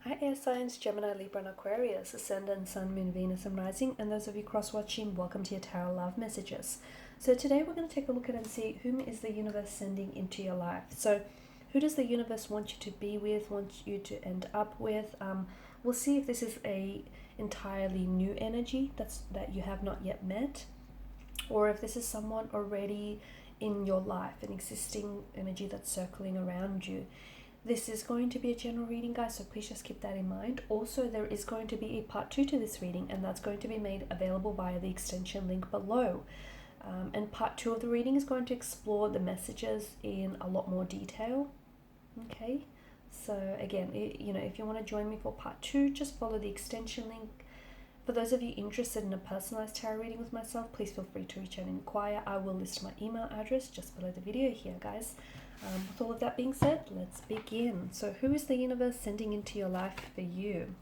Hi air signs, Gemini, Libra and Aquarius, Ascendant, Sun, Moon, Venus and Rising, and those of you cross-watching, welcome to your Tarot Love Messages. So today we're going to take a look at and see whom is the universe sending into your life. So who does the universe want you to be with, want you to end up with? We'll see if this is a entirely new energy that you have not yet met, or if this is someone already in your life, an existing energy that's circling around you. This is going to be a general reading, guys, so please just keep that in mind. Also, there is going to be a part 2 to this reading, and that's going to be made available via the extension link below. And part 2 of the reading is going to explore the messages in a lot more detail. Okay, so again, if you want to join me for part 2, just follow the extension link. For those of you interested in a personalized tarot reading with myself, please feel free to reach out and inquire. I will list my email address just below the video here, guys. With all of that being said, let's begin. So who is the universe sending into your life for you?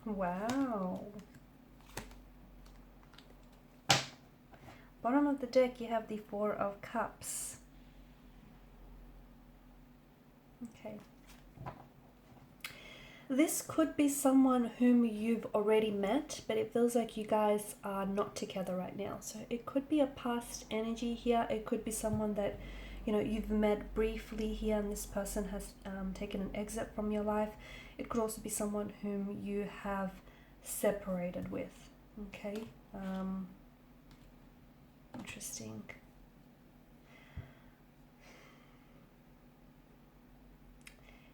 Wow. Bottom of the deck, you have the Four of Cups. Okay. This could be someone whom you've already met, but it feels like you guys are not together right now. So it could be a past energy here. It could be someone that, you've met briefly here and this person has taken an exit from your life. It could also be someone whom you have separated with. Okay. Interesting.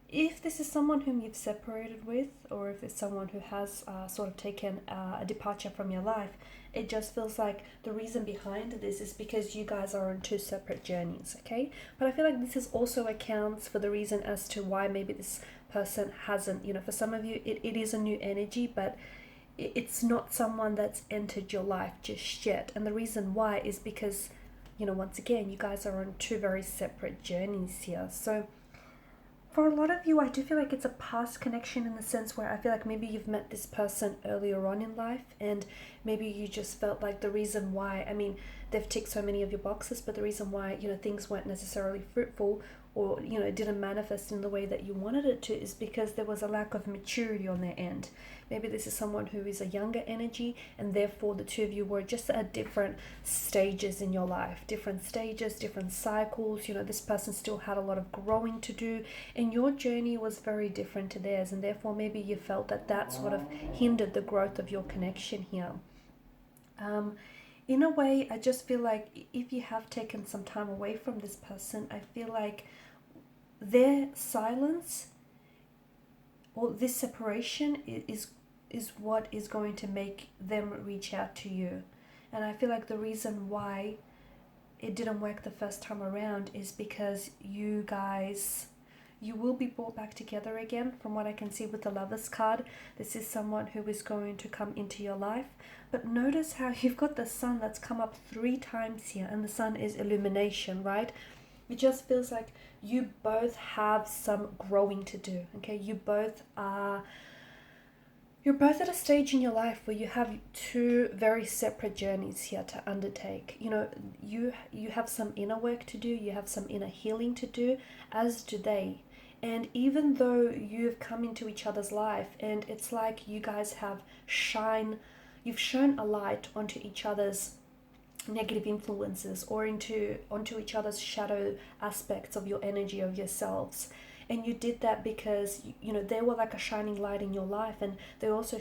If this is someone whom you've separated with, or if it's someone who has sort of taken a departure from your life, it just feels like the reason behind this is because you guys are on two separate journeys, okay? But I feel like this is also accounts for the reason as to why maybe this person hasn't, for some of you, it is a new energy, but it's not someone that's entered your life just yet. And the reason why is because, once again, you guys are on two very separate journeys here. So for a lot of you, I do feel like it's a past connection in the sense where I feel like maybe you've met this person earlier on in life and maybe you just felt like the reason why, they've ticked so many of your boxes, but the reason why, things weren't necessarily fruitful or, it didn't manifest in the way that you wanted it to is because there was a lack of maturity on their end. Maybe this is someone who is a younger energy and therefore the two of you were just at different stages in your life, different stages, different cycles. This person still had a lot of growing to do and your journey was very different to theirs, and therefore maybe you felt that sort of hindered the growth of your connection here. In a way, I just feel like if you have taken some time away from this person, I feel like their silence or this separation is what is going to make them reach out to you. And I feel like the reason why it didn't work the first time around is because you will be brought back together again. From what I can see with the Lovers card, this is someone who is going to come into your life. But notice how you've got the Sun that's come up 3 times here, and the Sun is illumination, right? It just feels like you both have some growing to do, okay? You're both at a stage in your life where you have 2 very separate journeys here to undertake. You have some inner work to do, you have some inner healing to do, as do they. And even though you've come into each other's life and it's like you guys you've shone a light onto each other's negative influences or onto each other's shadow aspects of your energy, of yourselves. And you did that because, they were like a shining light in your life, and they also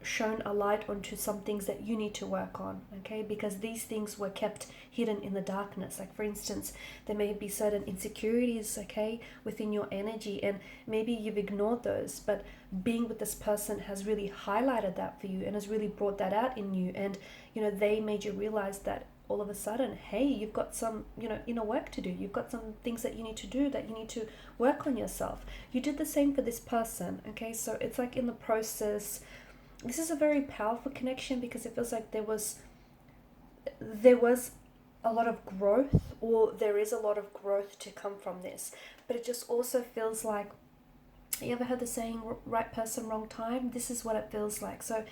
shown a light onto some things that you need to work on, okay? Because these things were kept hidden in the darkness. Like, for instance, there may be certain insecurities, okay, within your energy, and maybe you've ignored those, but being with this person has really highlighted that for you and has really brought that out in you. And, you know, they made you realize that all of a sudden, hey, you've got some, you know, inner work to do. You've got some things that you need to do, that you need to work on yourself. You did the same for this person, okay? So it's like in the process, this is a very powerful connection, because it feels like there was a lot of growth, or there is a lot of growth to come from this. But it just also feels like, you ever heard the saying, right person, wrong time? This is what it feels like. So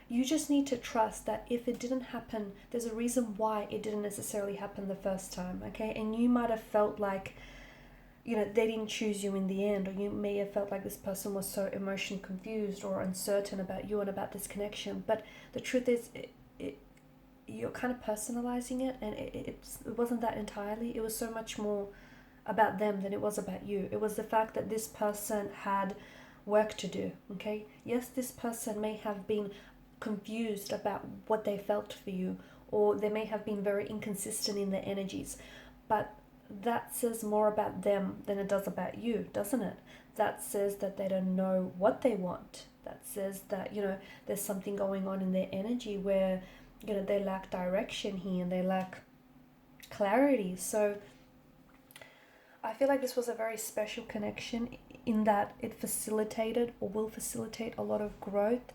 you just need to trust that if it didn't happen, there's a reason why it didn't necessarily happen the first time, okay? And you might have felt like, you know, they didn't choose you in the end, or you may have felt like this person was so emotionally confused or uncertain about you and about this connection. But the truth is, you're kind of personalizing it, and it wasn't that entirely. It was so much more about them than it was about you. It was the fact that this person had work to do, okay? Yes, this person may have been confused about what they felt for you, or they may have been very inconsistent in their energies, but that says more about them than it does about you, doesn't it? That says that they don't know what they want. That says that, you know, there's something going on in their energy where, you know, they lack direction here and they lack clarity. So I feel like this was a very special connection in that it facilitated, or will facilitate, a lot of growth.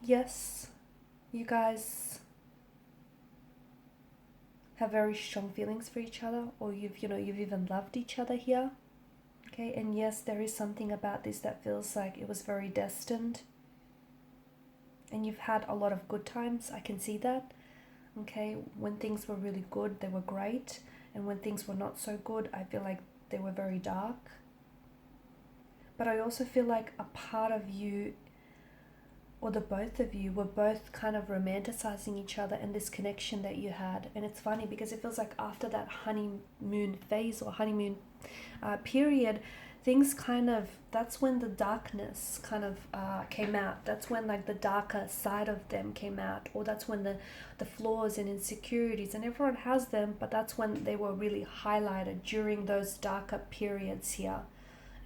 Yes, you guys have very strong feelings for each other, or you've even loved each other here, okay? And yes, there is something about this that feels like it was very destined, and you've had a lot of good times. I can see that, okay? When things were really good, they were great, and when things were not so good, I feel like they were very dark. But I also feel like a part of you, or the both of you, were both kind of romanticizing each other and this connection that you had. And it's funny because it feels like after that honeymoon phase, or honeymoon period, things kind of, that's when the darkness kind of came out. That's when like the darker side of them came out, or that's when the flaws and insecurities, and everyone has them, but that's when they were really highlighted, during those darker periods here.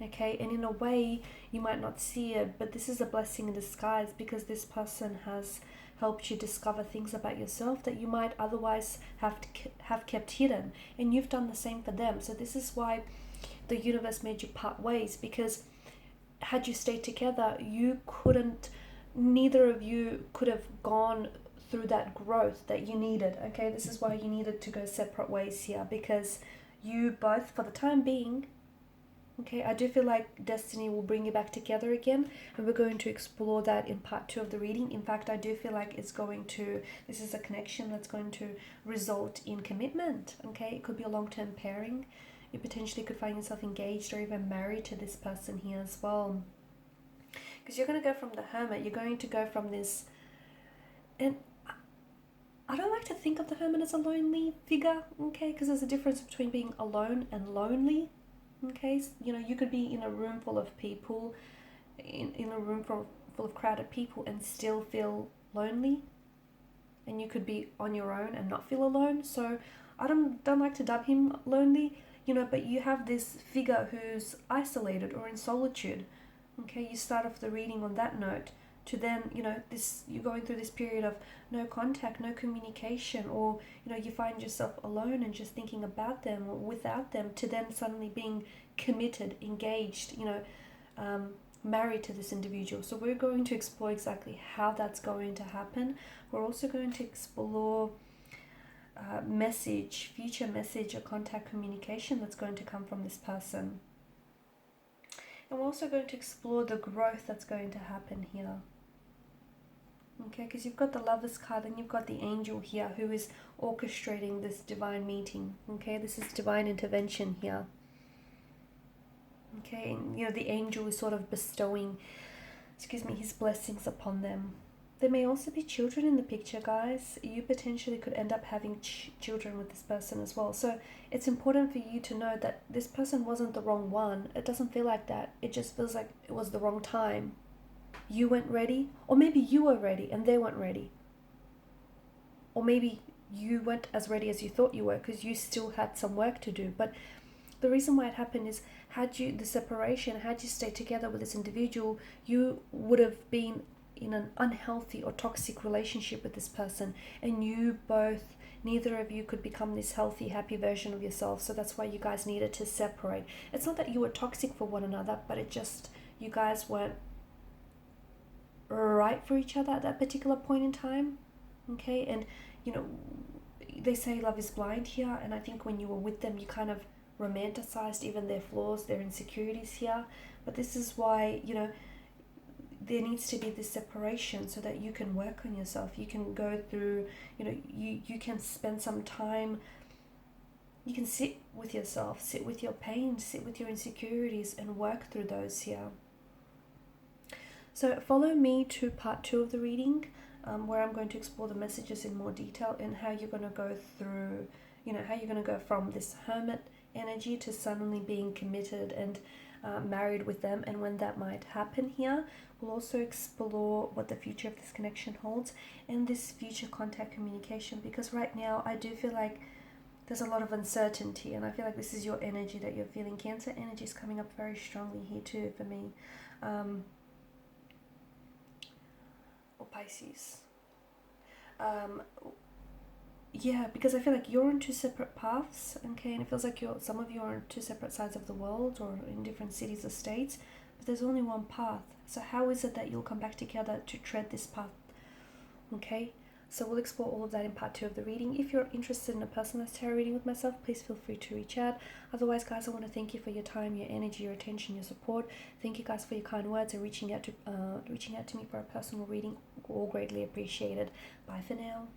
Okay, and in a way, you might not see it, but this is a blessing in disguise, because this person has helped you discover things about yourself that you might otherwise have kept hidden, and you've done the same for them. So this is why the universe made you part ways, because had you stayed together, neither of you could have gone through that growth that you needed. Okay, this is why you needed to go separate ways here, because you both, for the time being, okay, I do feel like destiny will bring you back together again, and we're going to explore that in part 2 of the reading. In fact, I do feel like this is a connection that's going to result in commitment, okay? It could be a long-term pairing. You potentially could find yourself engaged or even married to this person here as well. Because you're going to go from the Hermit, you're going to go from this, and I don't like to think of the Hermit as a lonely figure, okay? Because there's a difference between being alone and lonely. Okay, you know, you could be in a room full of people, in a room full of crowded people, and still feel lonely. And you could be on your own and not feel alone. So I don't like to dub him lonely, you know, but you have this figure who's isolated or in solitude. Okay, you start off the reading on that note, to then, you know, you're going through this period of no contact, no communication, or, you know, you find yourself alone and just thinking about them or without them, to then suddenly being committed, engaged, you know, married to this individual. So we're going to explore exactly how that's going to happen. We're also going to explore future message or contact communication that's going to come from this person. And we're also going to explore the growth that's going to happen here. Okay, because you've got the Lovers card and you've got the Angel here, who is orchestrating this divine meeting. Okay, this is divine intervention here. Okay, and you know, the Angel is sort of bestowing, his blessings upon them. There may also be children in the picture, guys. You potentially could end up having children with this person as well. So it's important for you to know that this person wasn't the wrong one. It doesn't feel like that. It just feels like it was the wrong time. you weren't ready, or maybe you were ready and they weren't ready, or maybe you weren't as ready as you thought you were because you still had some work to do. But the reason why it happened is, had you stayed together with this individual, you would have been in an unhealthy or toxic relationship with this person, and neither of you could become this healthy, happy version of yourself. So that's why you guys needed to separate. It's not that you were toxic for one another, but you guys weren't right for each other at that particular point in time. Okay, and they say love is blind here, and I think when you were with them, you kind of romanticized even their flaws, their insecurities here. But this is why, there needs to be this separation so that you can work on yourself. You can go through, you can spend some time, you can sit with yourself, sit with your pain, sit with your insecurities, and work through those here. So follow me to part 2 of the reading, where I'm going to explore the messages in more detail and how you're going to go through, how you're going to go from this hermit energy to suddenly being committed and married with them, and when that might happen here. We'll also explore what the future of this connection holds and this future contact communication, because right now I do feel like there's a lot of uncertainty, and I feel like this is your energy that you're feeling. Cancer energy is coming up very strongly here too for me. Or Pisces. Yeah, because I feel like you're on 2 separate paths, okay, and it feels like some of you are on 2 separate sides of the world or in different cities or states, but there's only one path. So how is it that you'll come back together to tread this path? Okay, so we'll explore all of that in part 2 of the reading. If you're interested in a personalized tarot reading with myself, please feel free to reach out. Otherwise, guys, I want to thank you for your time, your energy, your attention, your support. Thank you guys for your kind words and reaching out to me for a personal reading. All greatly appreciated. Bye for now.